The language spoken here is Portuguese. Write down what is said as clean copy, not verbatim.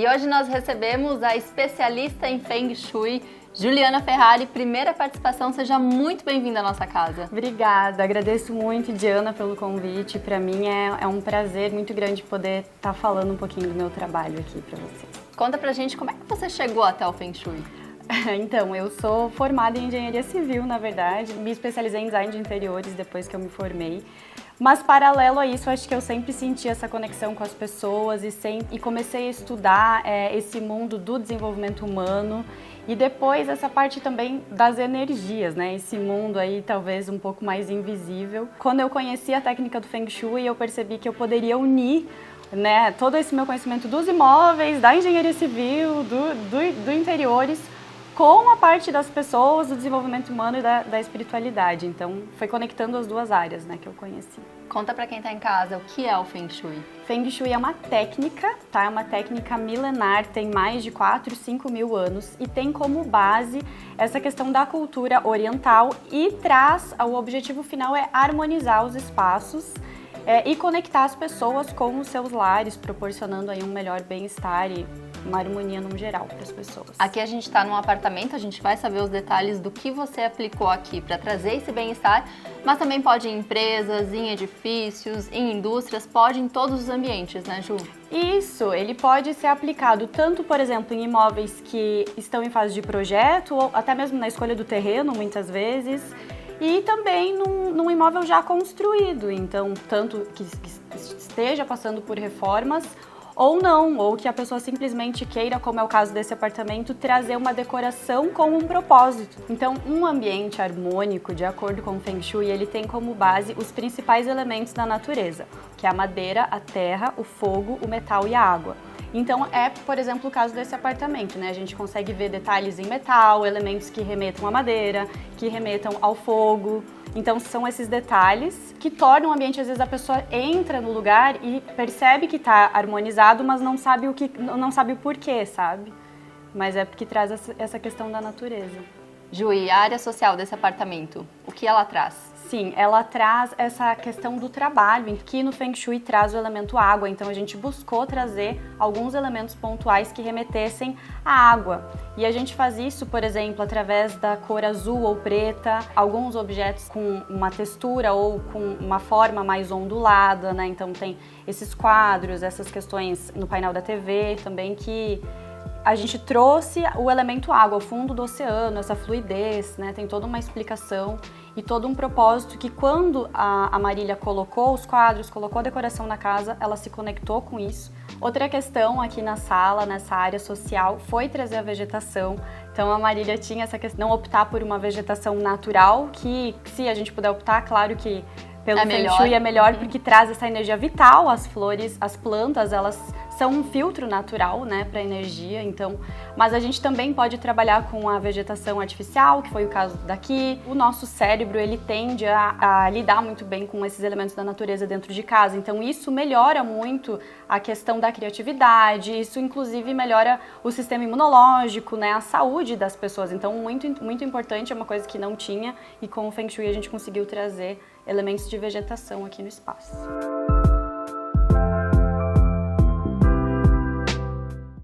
hoje nós recebemos a especialista em Feng Shui, Juliana Ferrari, primeira participação, seja muito bem-vinda à nossa casa. Obrigada, agradeço muito, Diana, pelo convite. Para mim é um prazer muito grande poder estar falando um pouquinho do meu trabalho aqui para vocês. Conta pra gente como é que você chegou até o Feng Shui. Então, eu sou formada em engenharia civil, na verdade, me especializei em design de interiores depois que eu me formei. Mas, paralelo a isso, acho que eu sempre senti essa conexão com as pessoas e comecei a estudar esse mundo do desenvolvimento humano e depois essa parte também das energias, né? Esse mundo aí talvez um pouco mais invisível. Quando eu conheci a técnica do Feng Shui, eu percebi que eu poderia unir, né, todo esse meu conhecimento dos imóveis, da engenharia civil, do interiores, com a parte das pessoas, do desenvolvimento humano e da espiritualidade. Então, foi conectando as duas áreas, né, que eu conheci. Conta pra quem tá em casa, o que é o Feng Shui? Feng Shui é uma técnica, tá? É uma técnica milenar, tem mais de 4, 5 mil anos e tem como base essa questão da cultura oriental e traz, o objetivo final é harmonizar os espaços e conectar as pessoas com os seus lares, proporcionando aí um melhor bem-estar e uma harmonia no geral para as pessoas. Aqui a gente está num apartamento, a gente vai saber os detalhes do que você aplicou aqui para trazer esse bem-estar, mas também pode em empresas, em edifícios, em indústrias, pode em todos os ambientes, né, Ju? Isso, ele pode ser aplicado tanto, por exemplo, em imóveis que estão em fase de projeto, ou até mesmo na escolha do terreno, muitas vezes, e também num imóvel já construído, então, tanto que esteja passando por reformas, ou não, ou que a pessoa simplesmente queira, como é o caso desse apartamento, trazer uma decoração com um propósito. Então, um ambiente harmônico, de acordo com o Feng Shui, ele tem como base os principais elementos da natureza, que é a madeira, a terra, o fogo, o metal e a água. Então, por exemplo, o caso desse apartamento, né? A gente consegue ver detalhes em metal, elementos que remetam à madeira, que remetam ao fogo. Então, são esses detalhes que tornam o ambiente, às vezes a pessoa entra no lugar e percebe que está harmonizado, mas não sabe o porquê, sabe? Mas é porque traz essa questão da natureza. Ju, e a área social desse apartamento, o que ela traz? Sim, ela traz essa questão do trabalho, que no Feng Shui traz o elemento água, então a gente buscou trazer alguns elementos pontuais que remetessem à água. E a gente faz isso, por exemplo, através da cor azul ou preta, alguns objetos com uma textura ou com uma forma mais ondulada, né? Então tem esses quadros, essas questões no painel da TV também que a gente trouxe o elemento água, o fundo do oceano, essa fluidez, né? Tem toda uma explicação e todo um propósito que quando a Marília colocou os quadros, colocou a decoração na casa, ela se conectou com isso. Outra questão aqui na sala, nessa área social, foi trazer a vegetação. Então a Marília tinha essa questão de não optar por uma vegetação natural, que se a gente puder optar, claro que pelo Feng Shui é melhor, porque traz essa energia vital, as flores, as plantas, elas são um filtro natural, né, para energia, então, mas a gente também pode trabalhar com a vegetação artificial, que foi o caso daqui. O nosso cérebro, ele tende a lidar muito bem com esses elementos da natureza dentro de casa, então isso melhora muito a questão da criatividade, isso inclusive melhora o sistema imunológico, né, a saúde das pessoas, então muito importante, é uma coisa que não tinha e com o Feng Shui a gente conseguiu trazer elementos de vegetação aqui no espaço.